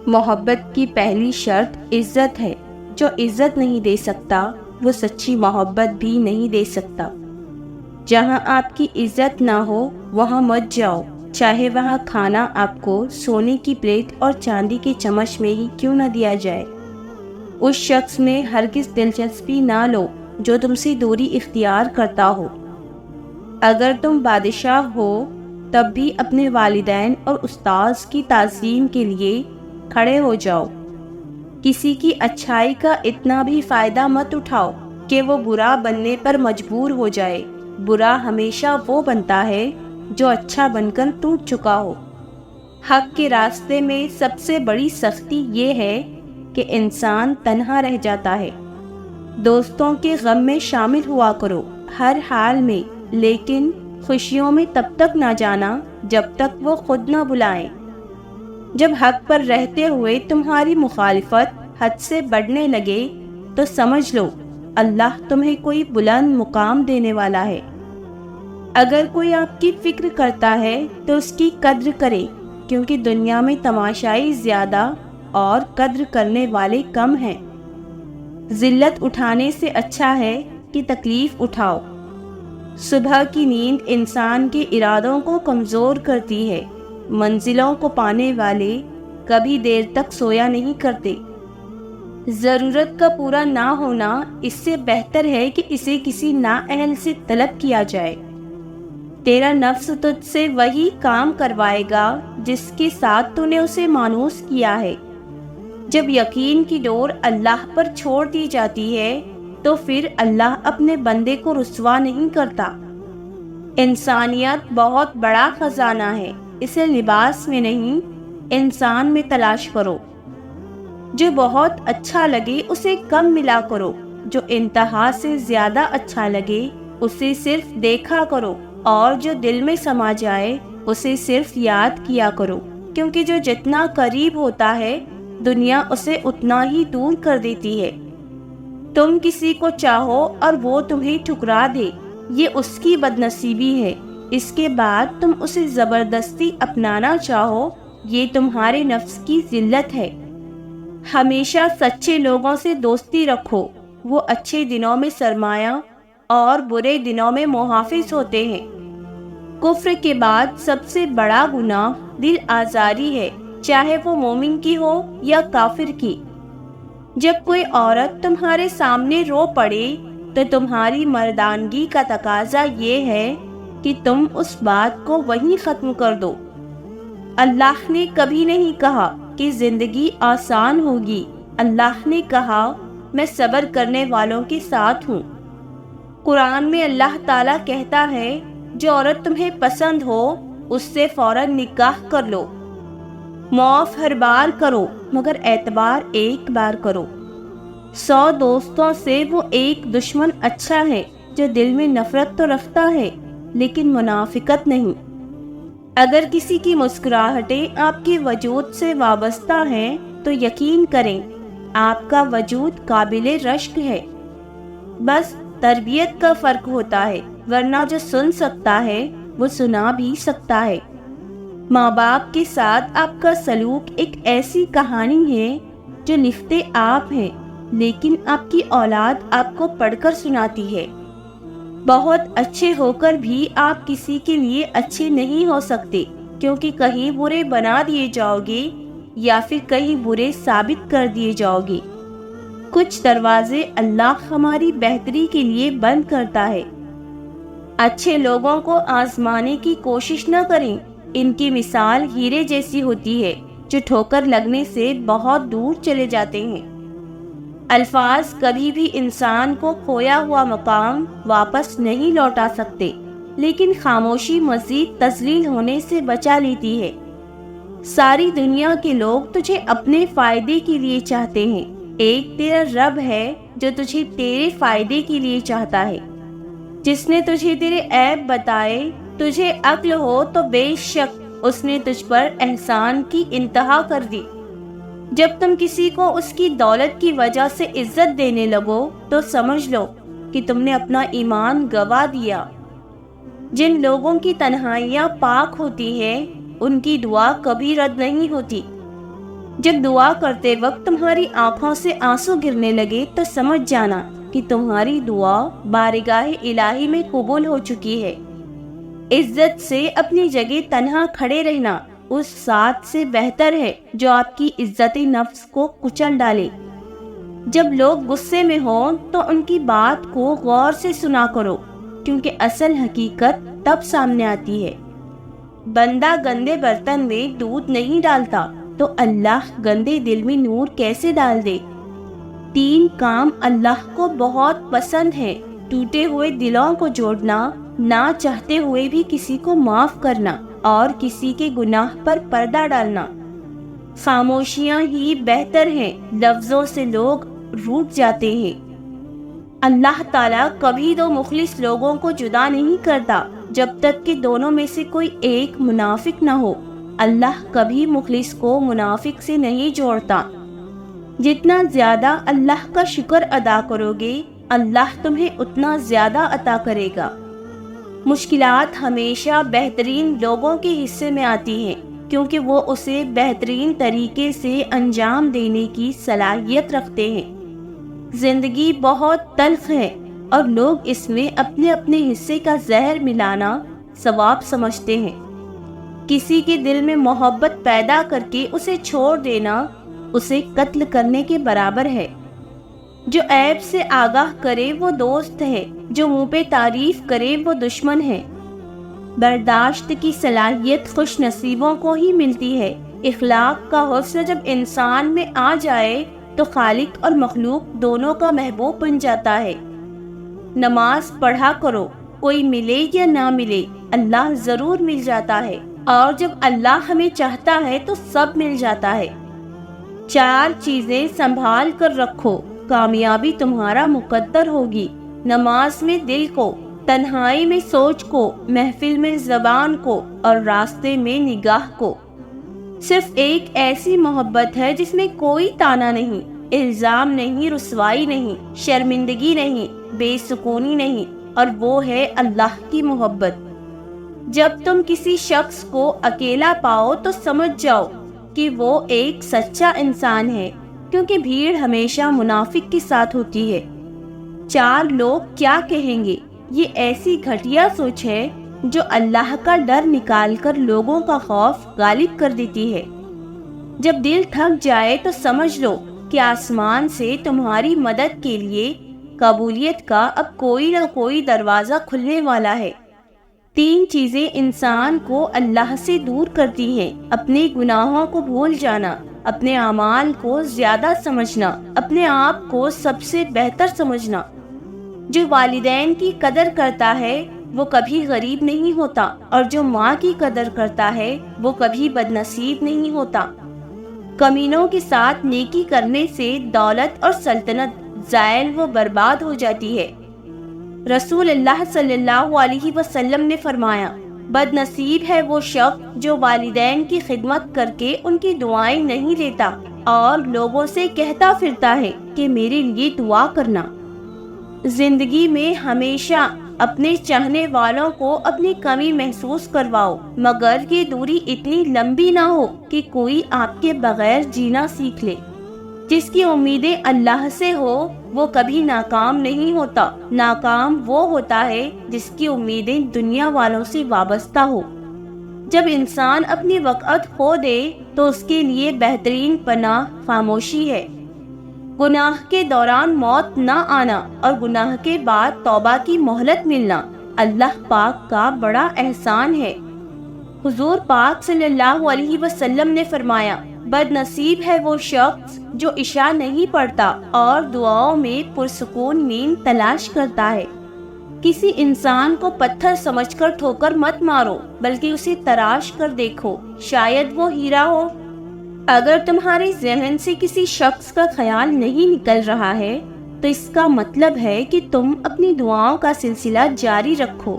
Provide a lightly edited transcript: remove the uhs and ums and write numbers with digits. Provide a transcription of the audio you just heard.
محبت کی پہلی شرط عزت ہے. جو عزت نہیں دے سکتا وہ سچی محبت بھی نہیں دے سکتا. جہاں آپ کی عزت نہ ہو وہاں مت جاؤ، چاہے وہاں کھانا آپ کو سونے کی پلیٹ اور چاندی کے چمچ میں ہی کیوں نہ دیا جائے. اس شخص میں ہرگز دلچسپی نہ لو جو تم سے دوری اختیار کرتا ہو. اگر تم بادشاہ ہو تب بھی اپنے والدین اور استاذ کی تعظیم کے لیے کھڑے ہو جاؤ. کسی کی اچھائی کا اتنا بھی فائدہ مت اٹھاؤ کہ وہ برا بننے پر مجبور ہو جائے. برا ہمیشہ وہ بنتا ہے جو اچھا بن کر ٹوٹ چکا ہو. حق کے راستے میں سب سے بڑی سختی یہ ہے کہ انسان تنہا رہ جاتا ہے. دوستوں کے غم میں شامل ہوا کرو ہر حال میں، لیکن خوشیوں میں تب تک نہ جانا جب تک وہ خود نہ بلائیں. جب حق پر رہتے ہوئے تمہاری مخالفت حد سے بڑھنے لگے تو سمجھ لو اللہ تمہیں کوئی بلند مقام دینے والا ہے. اگر کوئی آپ کی فکر کرتا ہے تو اس کی قدر کرے، کیونکہ دنیا میں تماشائی زیادہ اور قدر کرنے والے کم ہیں. ذلت اٹھانے سے اچھا ہے کہ تکلیف اٹھاؤ. صبح کی نیند انسان کے ارادوں کو کمزور کرتی ہے. منزلوں کو پانے والے کبھی دیر تک سویا نہیں کرتے. ضرورت کا پورا نہ ہونا اس سے بہتر ہے کہ اسے کسی نااہل سے طلب کیا جائے. تیرا نفس تجھ سے وہی کام کروائے گا جس کے ساتھ تو نے اسے مانوس کیا ہے. جب یقین کی ڈور اللہ پر چھوڑ دی جاتی ہے تو پھر اللہ اپنے بندے کو رسوا نہیں کرتا. انسانیت بہت بڑا خزانہ ہے، اسے لباس میں نہیں انسان میں تلاش کرو. جو بہت اچھا لگے اسے کم ملا کرو، جو انتہا سے زیادہ اچھا لگے اسے صرف دیکھا کرو، اور جو دل میں سما جائے اسے صرف یاد کیا کرو. کیونکہ جو جتنا قریب ہوتا ہے دنیا اسے اتنا ہی دور کر دیتی ہے. تم کسی کو چاہو اور وہ تمہیں ٹھکرا دے، یہ اس کی بد نصیبی ہے. اس کے بعد تم اسے زبردستی اپنانا چاہو، یہ تمہارے نفس کی ذلت ہے. ہمیشہ سچے لوگوں سے دوستی رکھو، وہ اچھے دنوں میں سرمایہ اور برے دنوں میں محافظ ہوتے ہیں. کفر کے بعد سب سے بڑا گناہ دل آزاری ہے، چاہے وہ مومن کی ہو یا کافر کی. جب کوئی عورت تمہارے سامنے رو پڑے تو تمہاری مردانگی کا تقاضا یہ ہے کہ تم اس بات کو وہیں ختم کر دو. اللہ نے کبھی نہیں کہا کہ زندگی آسان ہوگی. اللہ نے کہا میں صبر کرنے والوں کے ساتھ ہوں. قرآن میں اللہ تعالیٰ کہتا ہے جو عورت تمہیں پسند ہو اس سے فوراً نکاح کر لو. معاف ہر بار کرو مگر اعتبار ایک بار کرو. 100 دوستوں سے وہ ایک دشمن اچھا ہے جو دل میں نفرت تو رکھتا ہے لیکن منافقت نہیں. اگر کسی کی مسکراہٹیں آپ کے وجود سے وابستہ ہیں تو یقین کریں آپ کا وجود قابل رشک ہے. بس تربیت کا فرق ہوتا ہے، ورنہ جو سن سکتا ہے وہ سنا بھی سکتا ہے. ماں باپ کے ساتھ آپ کا سلوک ایک ایسی کہانی ہے جو لکھتے آپ ہیں لیکن آپ کی اولاد آپ کو پڑھ کر سناتی ہے. بہت اچھے ہو کر بھی آپ کسی کے لیے اچھے نہیں ہو سکتے، کیونکہ کہیں برے بنا دیے جاؤ گے یا پھر کہیں برے ثابت کر دیے جاؤ گے. کچھ دروازے اللہ ہماری بہتری کے لیے بند کرتا ہے. اچھے لوگوں کو آزمانے کی کوشش نہ کریں، ان کی مثال ہیرے جیسی ہوتی ہے جو ٹھوکر لگنے سے بہت دور چلے جاتے ہیں. الفاظ کبھی بھی انسان کو کھویا ہوا مقام واپس نہیں لوٹا سکتے، لیکن خاموشی مزید تذلیل ہونے سے بچا لیتی ہے. ساری دنیا کے لوگ تجھے اپنے فائدے کے لیے چاہتے ہیں، ایک تیرا رب ہے جو تجھے تیرے فائدے کے لیے چاہتا ہے. جس نے تجھے تیرے عیب بتائے، تجھے عقل ہو تو بے شک اس نے تجھ پر احسان کی انتہا کر دی. جب تم کسی کو اس کی دولت کی وجہ سے عزت دینے لگو تو سمجھ لو کہ تم نے اپنا ایمان گوا دیا. جن لوگوں کی تنہائیاں پاک ہوتی ہیں ان کی دعا کبھی رد نہیں ہوتی. جب دعا کرتے وقت تمہاری آنکھوں سے آنسو گرنے لگے تو سمجھ جانا کہ تمہاری دعا بارگاہ الہی میں قبول ہو چکی ہے۔ عزت سے اپنی جگہ تنہا کھڑے رہنا اس ساتھ سے بہتر ہے جو آپ کی عزت نفس کو کچل ڈالے۔ جب لوگ غصے میں ہوں تو ان کی بات کو غور سے سنا کرو، کیونکہ اصل حقیقت تب سامنے آتی ہے۔ بندہ گندے برتن میں دودھ نہیں ڈالتا تو اللہ گندے دل میں نور کیسے ڈال دے؟ 3 کام اللہ کو بہت پسند ہے: ٹوٹے ہوئے دلوں کو جوڑنا، نہ چاہتے ہوئے بھی کسی کو معاف کرنا، اور کسی کے گناہ پر پردہ ڈالنا۔ خاموشیاں ہی بہتر ہیں، لفظوں سے لوگ روٹھ جاتے ہیں۔ اللہ تعالیٰ کبھی 2 مخلص لوگوں کو جدا نہیں کرتا جب تک کہ دونوں میں سے کوئی ایک منافق نہ ہو۔ اللہ کبھی مخلص کو منافق سے نہیں جوڑتا۔ جتنا زیادہ اللہ کا شکر ادا کرو گے، اللہ تمہیں اتنا زیادہ عطا کرے گا۔ مشکلات ہمیشہ بہترین لوگوں کے حصے میں آتی ہیں، کیونکہ وہ اسے بہترین طریقے سے انجام دینے کی صلاحیت رکھتے ہیں۔ زندگی بہت تلخ ہے اور لوگ اس میں اپنے اپنے حصے کا زہر ملانا ثواب سمجھتے ہیں۔ کسی کے دل میں محبت پیدا کر کے اسے چھوڑ دینا اسے قتل کرنے کے برابر ہے۔ جو عیب سے آگاہ کرے وہ دوست ہے، جو منہ پہ تعریف کرے وہ دشمن ہے۔ برداشت کی صلاحیت خوش نصیبوں کو ہی ملتی ہے۔ اخلاق کا حسن جب انسان میں آ جائے تو خالق اور مخلوق دونوں کا محبوب بن جاتا ہے۔ نماز پڑھا کرو، کوئی ملے یا نہ ملے، اللہ ضرور مل جاتا ہے، اور جب اللہ ہمیں چاہتا ہے تو سب مل جاتا ہے۔ 4 چیزیں سنبھال کر رکھو، کامیابی تمہارا مقدر ہوگی۔ نماز میں دل کو، تنہائی میں سوچ کو، محفل میں زبان کو، اور راستے میں نگاہ کو۔ صرف ایک ایسی محبت ہے جس میں کوئی تانا نہیں، الزام نہیں، رسوائی نہیں، شرمندگی نہیں، بے سکونی نہیں، اور وہ ہے اللہ کی محبت۔ جب تم کسی شخص کو اکیلا پاؤ تو سمجھ جاؤ کہ وہ ایک سچا انسان ہے، کیونکہ بھیڑ ہمیشہ منافق کے ساتھ ہوتی ہے۔ 4 لوگ کیا کہیں گے، یہ ایسی گھٹیا سوچ ہے جو اللہ کا ڈر نکال کر لوگوں کا خوف غالب کر دیتی ہے۔ جب دل تھک جائے تو سمجھ لو کہ آسمان سے تمہاری مدد کے لیے قبولیت کا اب کوئی نہ کوئی دروازہ کھلنے والا ہے۔ 3 چیزیں انسان کو اللہ سے دور کرتی ہیں: اپنے گناہوں کو بھول جانا، اپنے اعمال کو زیادہ سمجھنا، اپنے آپ کو سب سے بہتر سمجھنا۔ جو والدین کی قدر کرتا ہے وہ کبھی غریب نہیں ہوتا، اور جو ماں کی قدر کرتا ہے وہ کبھی بدنصیب نہیں ہوتا۔ کمینوں کے ساتھ نیکی کرنے سے دولت اور سلطنت زائل و برباد ہو جاتی ہے۔ رسول اللہ صلی اللہ علیہ وسلم نے فرمایا، بد نصیب ہے وہ شخص جو والدین کی خدمت کر کے ان کی دعائیں نہیں لیتا اور لوگوں سے کہتا پھرتا ہے کہ میرے لیے دعا کرنا۔ زندگی میں ہمیشہ اپنے چاہنے والوں کو اپنی کمی محسوس کرواؤ، مگر یہ دوری اتنی لمبی نہ ہو کہ کوئی آپ کے بغیر جینا سیکھ لے۔ جس کی امیدیں اللہ سے ہو وہ کبھی ناکام نہیں ہوتا۔ ناکام وہ ہوتا ہے جس کی امیدیں دنیا والوں سے وابستہ ہو۔ جب انسان اپنی وقت کھو دے تو اس کے لیے بہترین پناہ خاموشی ہے۔ گناہ کے دوران موت نہ آنا اور گناہ کے بعد توبہ کی مہلت ملنا اللہ پاک کا بڑا احسان ہے۔ حضور پاک صلی اللہ علیہ وسلم نے فرمایا، بد نصیب ہے وہ شخص جو عشاء نہیں پڑھتا اور دعاؤں میں پرسکون نیند تلاش کرتا ہے۔ کسی انسان کو پتھر سمجھ کر ٹھوکر مت مارو، بلکہ اسے تراش کر دیکھو، شاید وہ ہیرا ہو۔ اگر تمہارے ذہن سے کسی شخص کا خیال نہیں نکل رہا ہے تو اس کا مطلب ہے کہ تم اپنی دعاؤں کا سلسلہ جاری رکھو۔